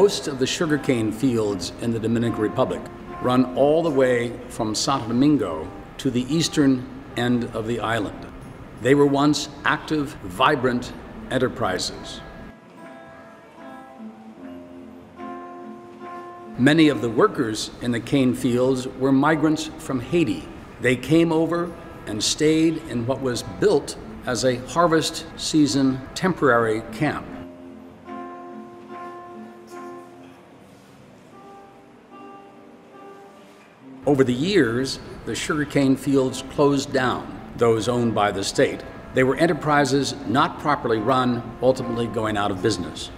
Most of the sugarcane fields in the Dominican Republic run all the way from Santo Domingo to the eastern end of the island. They were once active, vibrant enterprises. Many of the workers in the cane fields were migrants from Haiti. They came over and stayed in what was built as a harvest season temporary camp. Over the years, the sugarcane fields closed down, those owned by the state. They were enterprises not properly run, ultimately going out of business.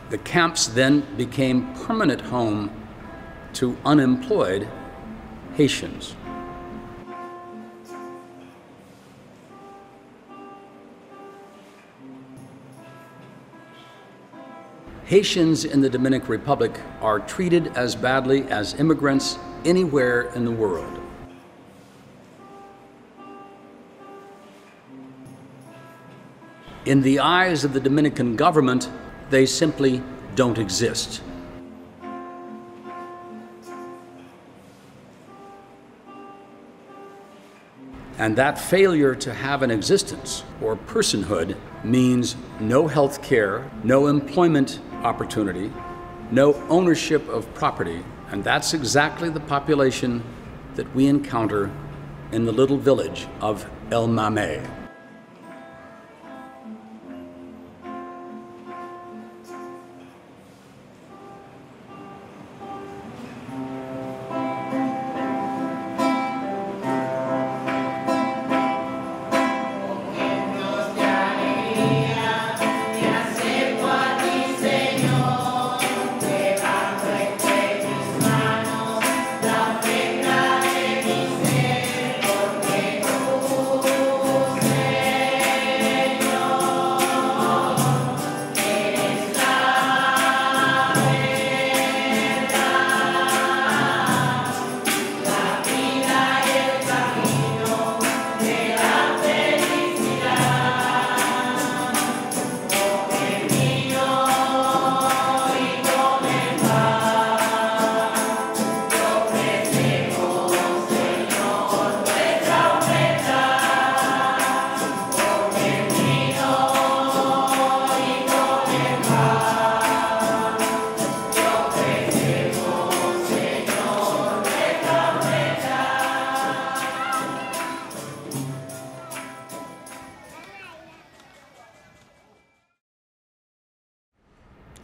The camps then became permanent home to unemployed Haitians. Haitians in the Dominican Republic are treated as badly as immigrants anywhere in the world. In the eyes of the Dominican government, they simply don't exist. And that failure to have an existence or personhood means no health care, no employment opportunity, no ownership of property. And that's exactly the population that we encounter in the little village of El Mame.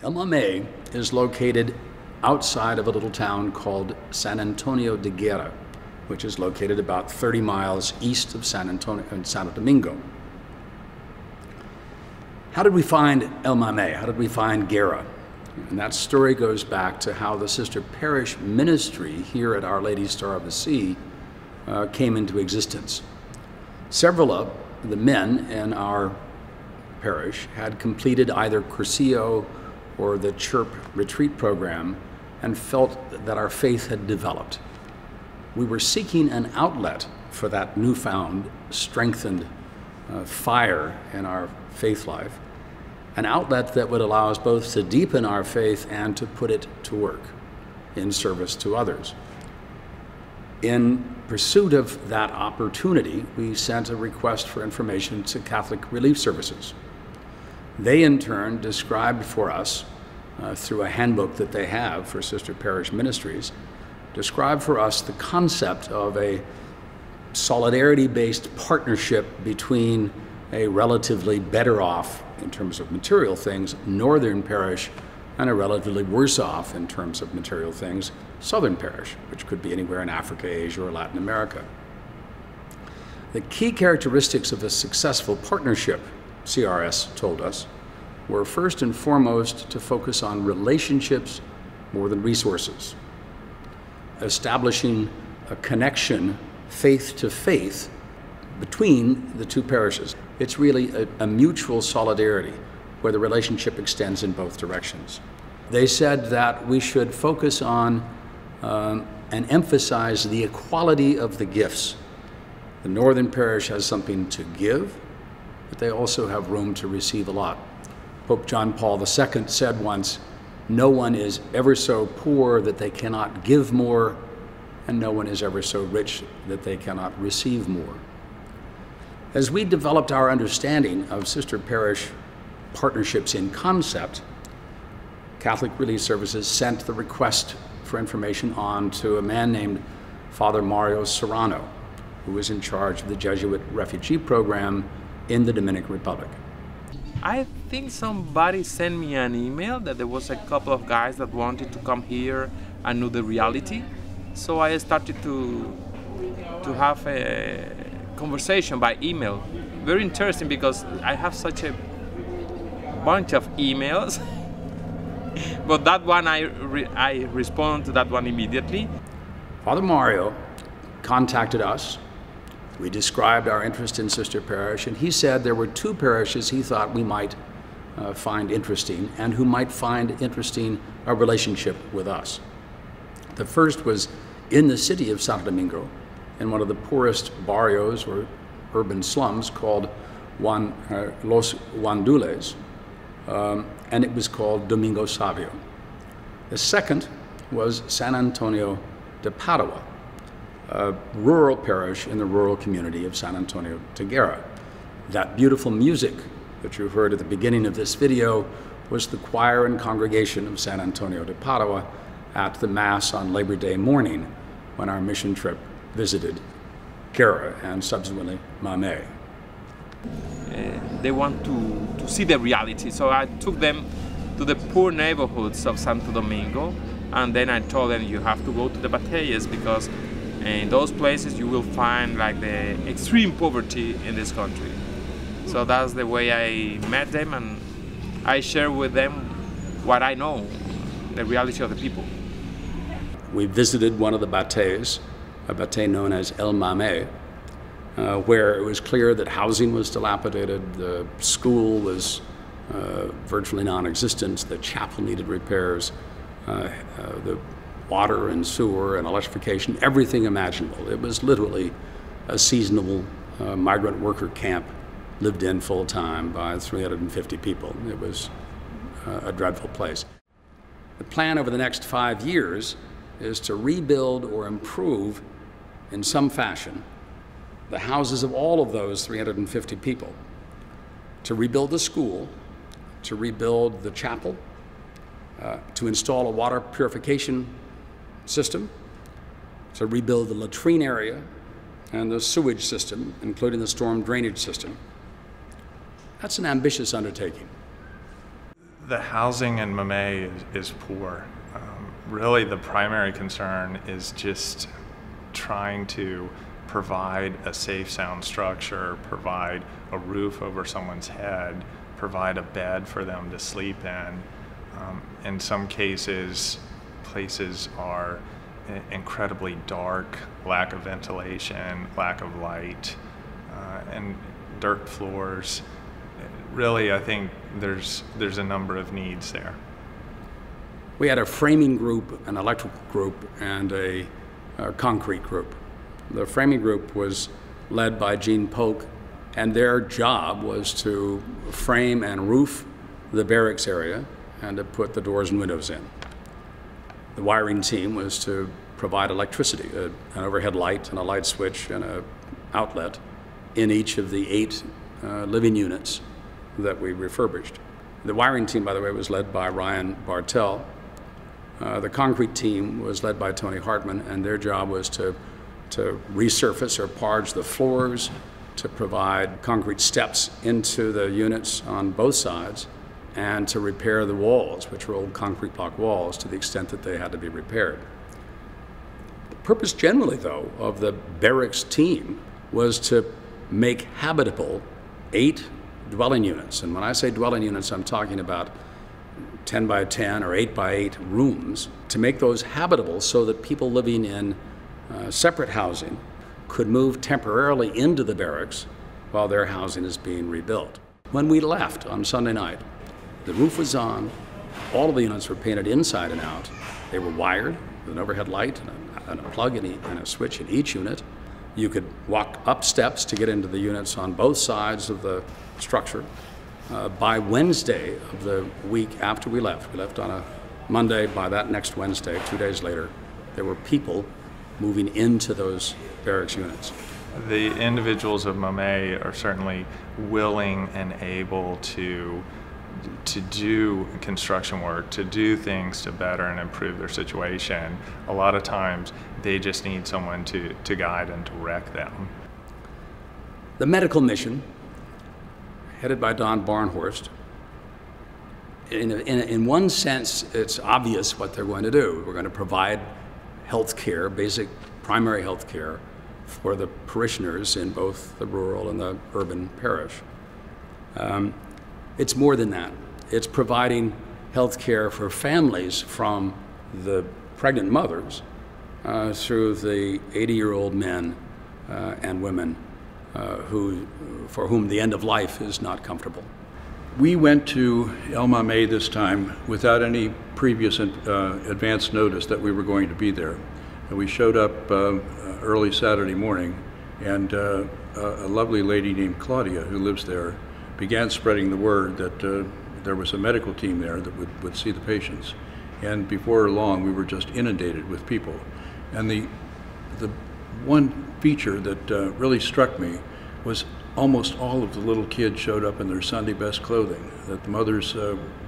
El Mame is located outside of a little town called San Antonio de Guerra, which is located about 30 miles east of San Antonio and Santo Domingo. How did we find El Mame? How did we find Guerra? And that story goes back to how the Sister Parish ministry here at Our Lady Star of the Sea came into existence. Several of the men in our parish had completed either Cursillo or the CHIRP retreat program and felt that our faith had developed. We were seeking an outlet for that newfound, strengthened fire in our faith life, an outlet that would allow us both to deepen our faith and to put it to work in service to others. In pursuit of that opportunity, we sent a request for information to Catholic Relief Services. They in turn described for us, through a handbook that they have for Sister Parish Ministries, described for us the concept of a solidarity-based partnership between a relatively better off, in terms of material things, northern parish, and a relatively worse off, in terms of material things, southern parish, which could be anywhere in Africa, Asia, or Latin America. The key characteristics of a successful partnership, CRS told us, were first and foremost to focus on relationships more than resources, establishing a connection, faith to faith, between the two parishes. It's really a mutual solidarity where the relationship extends in both directions. They said that we should focus on and emphasize the equality of the gifts. The northern parish has something to give, but they also have room to receive a lot. Pope John Paul II said once, "No one is ever so poor that they cannot give more, and no one is ever so rich that they cannot receive more." As we developed our understanding of Sister Parish partnerships in concept, Catholic Relief Services sent the request for information on to a man named Father Mario Serrano, who was in charge of the Jesuit refugee program in the Dominican Republic. I think somebody sent me an email that there was a couple of guys that wanted to come here and know the reality. So I started to have a conversation by email. Very interesting because I have such a bunch of emails. But that one, I respond to that one immediately. Father Mario contacted us. We described our interest in Sister Parish, and he said there were two parishes he thought we might find interesting and who might find interesting a relationship with us. The first was in the city of Santo Domingo, in one of the poorest barrios or urban slums called Los Guandules, and it was called Domingo Savio. The second was San Antonio de Padua, a rural parish in the rural community of San Antonio de Guerra. That beautiful music that you heard at the beginning of this video was the choir and congregation of San Antonio de Padua at the Mass on Labor Day morning when our mission trip visited Guerra and subsequently Mamey. They want to see the reality, so I took them to the poor neighborhoods of Santo Domingo, and then I told them you have to go to the Bateyes because in those places you will find like the extreme poverty in this country. So that's the way I met them, and I share with them what I know, the reality of the people. We visited one of the Bateyes, a Batey known as El Mamey, where it was clear that housing was dilapidated, the school was virtually non-existent, the chapel needed repairs, the water and sewer and electrification, everything imaginable. It was literally a seasonal migrant worker camp lived in full-time by 350 people. It was a dreadful place. The plan over the next 5 years is to rebuild or improve in some fashion the houses of all of those 350 people, to rebuild the school, to rebuild the chapel, to install a water purification system, to rebuild the latrine area and the sewage system, including the storm drainage system. That's an ambitious undertaking. The housing in Mamey is poor. Really, the primary concern is just trying to provide a safe, sound structure, provide a roof over someone's head, provide a bed for them to sleep in. In some cases, places are incredibly dark, lack of ventilation, lack of light, and dirt floors. Really, I think there's a number of needs there. We had a framing group, an electrical group, and a concrete group. The framing group was led by Gene Polk, and their job was to frame and roof the barracks area and to put the doors and windows in. The wiring team was to provide electricity, an overhead light and a light switch and an outlet in each of the 8 living units that we refurbished. The wiring team, by the way, was led by Ryan Bartell. The concrete team was led by Tony Hartman, and their job was to resurface or parge the floors, to provide concrete steps into the units on both sides, and to repair the walls, which were old concrete block walls, to the extent that they had to be repaired. The purpose generally, though, of the barracks team was to make habitable 8 dwelling units. And when I say dwelling units, I'm talking about 10 by 10 or 8 by 8 rooms, to make those habitable so that people living in separate housing could move temporarily into the barracks while their housing is being rebuilt. When we left on Sunday night, the roof was on, all of the units were painted inside and out. They were wired with an overhead light and a plug and a switch in each unit. You could walk up steps to get into the units on both sides of the structure. By Wednesday of the week after we left on a Monday. By that next Wednesday, 2 days later, there were people moving into those barracks units. The individuals of Mamey are certainly willing and able to do construction work, to do things to better and improve their situation. A lot of times they just need someone to guide and direct them. The medical mission, headed by Don Barnhorst, in one sense, it's obvious what they're going to do. We're going to provide health care, basic primary health care, for the parishioners in both the rural and the urban parish. It's more than that. It's providing health care for families, from the pregnant mothers through the 80-year-old men and women for whom the end of life is not comfortable. We went to El Mamey this time without any previous advance notice that we were going to be there. And we showed up early Saturday morning, and a lovely lady named Claudia, who lives there, began spreading the word that there was a medical team there that would see the patients. And before long, we were just inundated with people. And the one feature that really struck me was almost all of the little kids showed up in their Sunday best clothing, that the mothers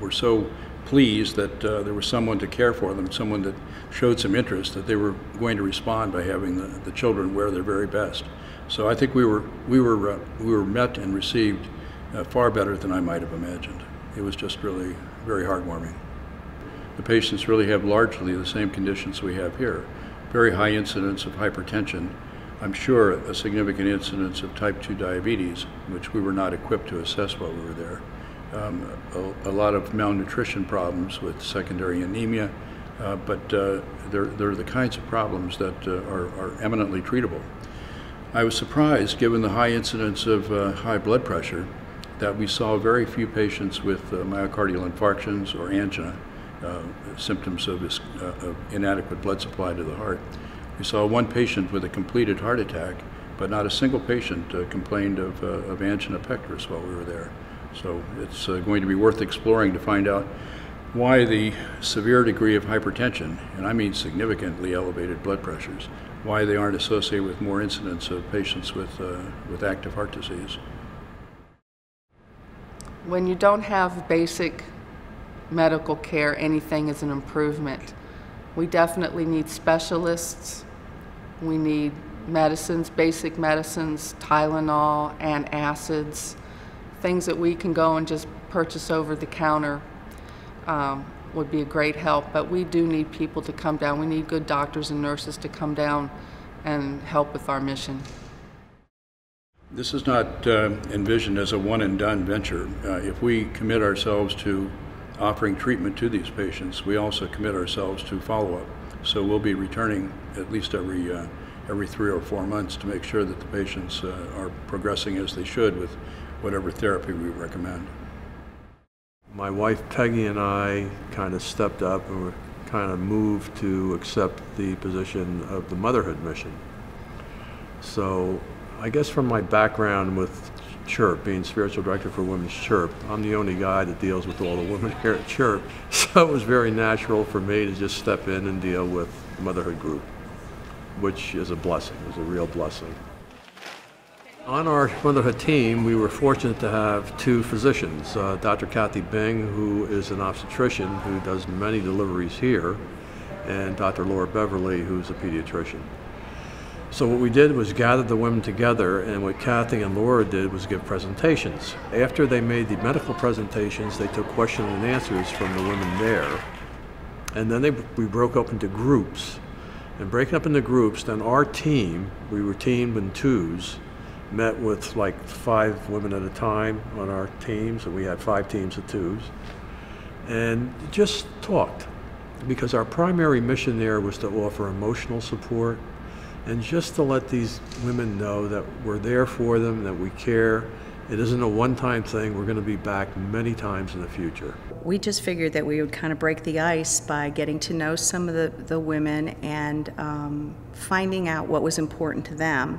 were so pleased that there was someone to care for them, someone that showed some interest, that they were going to respond by having the children wear their very best. So I think we were met and received far better than I might have imagined. It was just really very heartwarming. The patients really have largely the same conditions we have here. Very high incidence of hypertension. I'm sure a significant incidence of type 2 diabetes, which we were not equipped to assess while we were there. A lot of malnutrition problems with secondary anemia, but they're the kinds of problems that are eminently treatable. I was surprised, given the high incidence of high blood pressure, that we saw very few patients with myocardial infarctions or angina, symptoms of inadequate blood supply to the heart. We saw one patient with a completed heart attack, but not a single patient complained of angina pectoris while we were there. So it's going to be worth exploring to find out why the severe degree of hypertension, and I mean significantly elevated blood pressures, why they aren't associated with more incidence of patients with active heart disease. When you don't have basic medical care, anything is an improvement. We definitely need specialists. We need medicines, basic medicines, Tylenol, antacids, things that we can go and just purchase over the counter would be a great help. But we do need people to come down. We need good doctors and nurses to come down and help with our mission. This is not envisioned as a one-and-done venture. If we commit ourselves to offering treatment to these patients, we also commit ourselves to follow-up. So we'll be returning at least every 3 or 4 months to make sure that the patients are progressing as they should with whatever therapy we recommend. My wife Peggy and I kind of stepped up and were kind of moved to accept the position of the motherhood mission. So I guess from my background with CHIRP, being spiritual director for Women's CHIRP, I'm the only guy that deals with all the women here at CHIRP, so it was very natural for me to just step in and deal with the motherhood group, which is a blessing, is a real blessing. On our motherhood team, we were fortunate to have 2 physicians, Dr. Kathy Bing, who is an obstetrician who does many deliveries here, and Dr. Laura Beverly, who's a pediatrician. So what we did was gather the women together, and what Kathy and Laura did was give presentations. After they made the medical presentations, they took question and answers from the women there. And then we broke up into groups. And breaking up into groups, then our team, we were teamed in 2s, met with like 5 women at a time on our team, so we had 5 teams of 2s, and just talked. Because our primary mission there was to offer emotional support, and just to let these women know that we're there for them, that we care. It isn't a one-time thing. We're going to be back many times in the future. We just figured that we would kind of break the ice by getting to know some of the women and finding out what was important to them,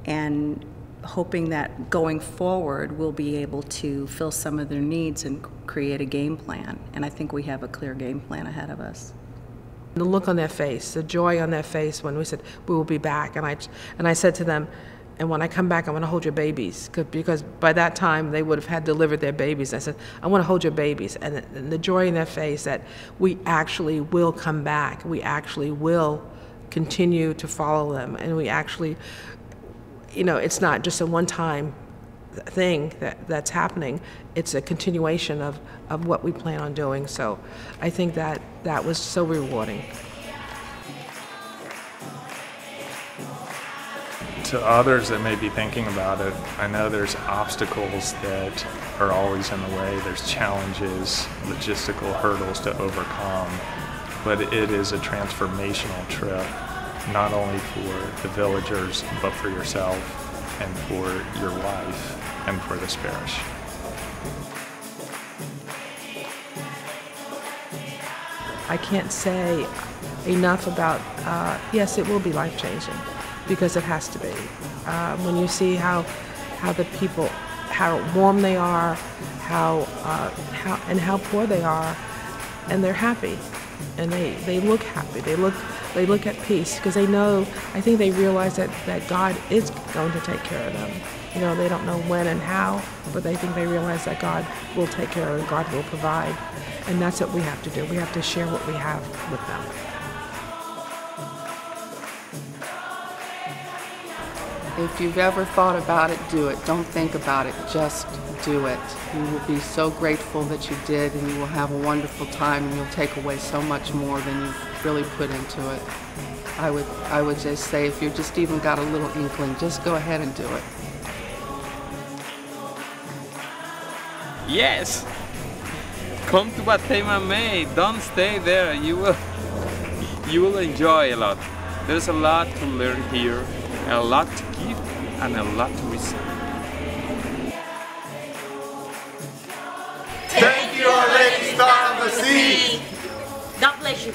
and hoping that going forward we'll be able to fill some of their needs and create a game plan. And I think we have a clear game plan ahead of us. The look on their face, the joy on their face when we said we will be back, and I said to them, and when I come back, I want to hold your babies, because by that time they would have had delivered their babies. I said, I want to hold your babies, and the joy in their face that we actually will come back, we actually will continue to follow them, and we actually, you know, it's not just a one-time thing that's happening. It's a continuation of what we plan on doing. So I think that was so rewarding. To others that may be thinking about it, I know there's obstacles that are always in the way. There's challenges, logistical hurdles to overcome, but it is a transformational trip, not only for the villagers, but for yourself and for your wife and for this parish. I can't say enough about, yes, it will be life-changing, because it has to be. When you see how the people, how warm they are, how poor they are, and they're happy, and they look happy. They look at peace, because they know, I think they realize that God is going to take care of them. You know, they don't know when and how, but they think they realize that God will take care of them, God will provide. And that's what we have to do. We have to share what we have with them. If you've ever thought about it, do it. Don't think about it, just do it. You will be so grateful that you did, and you will have a wonderful time, and you'll take away so much more than you've really put into it. I would just say, if you've just even got a little inkling, just go ahead and do it. Yes! Come to Batey, Mamey. Don't stay there. You will enjoy a lot. There's a lot to learn here, a lot to give, and a lot to receive. Thank you, Our Lady Star of the Sea. God bless you.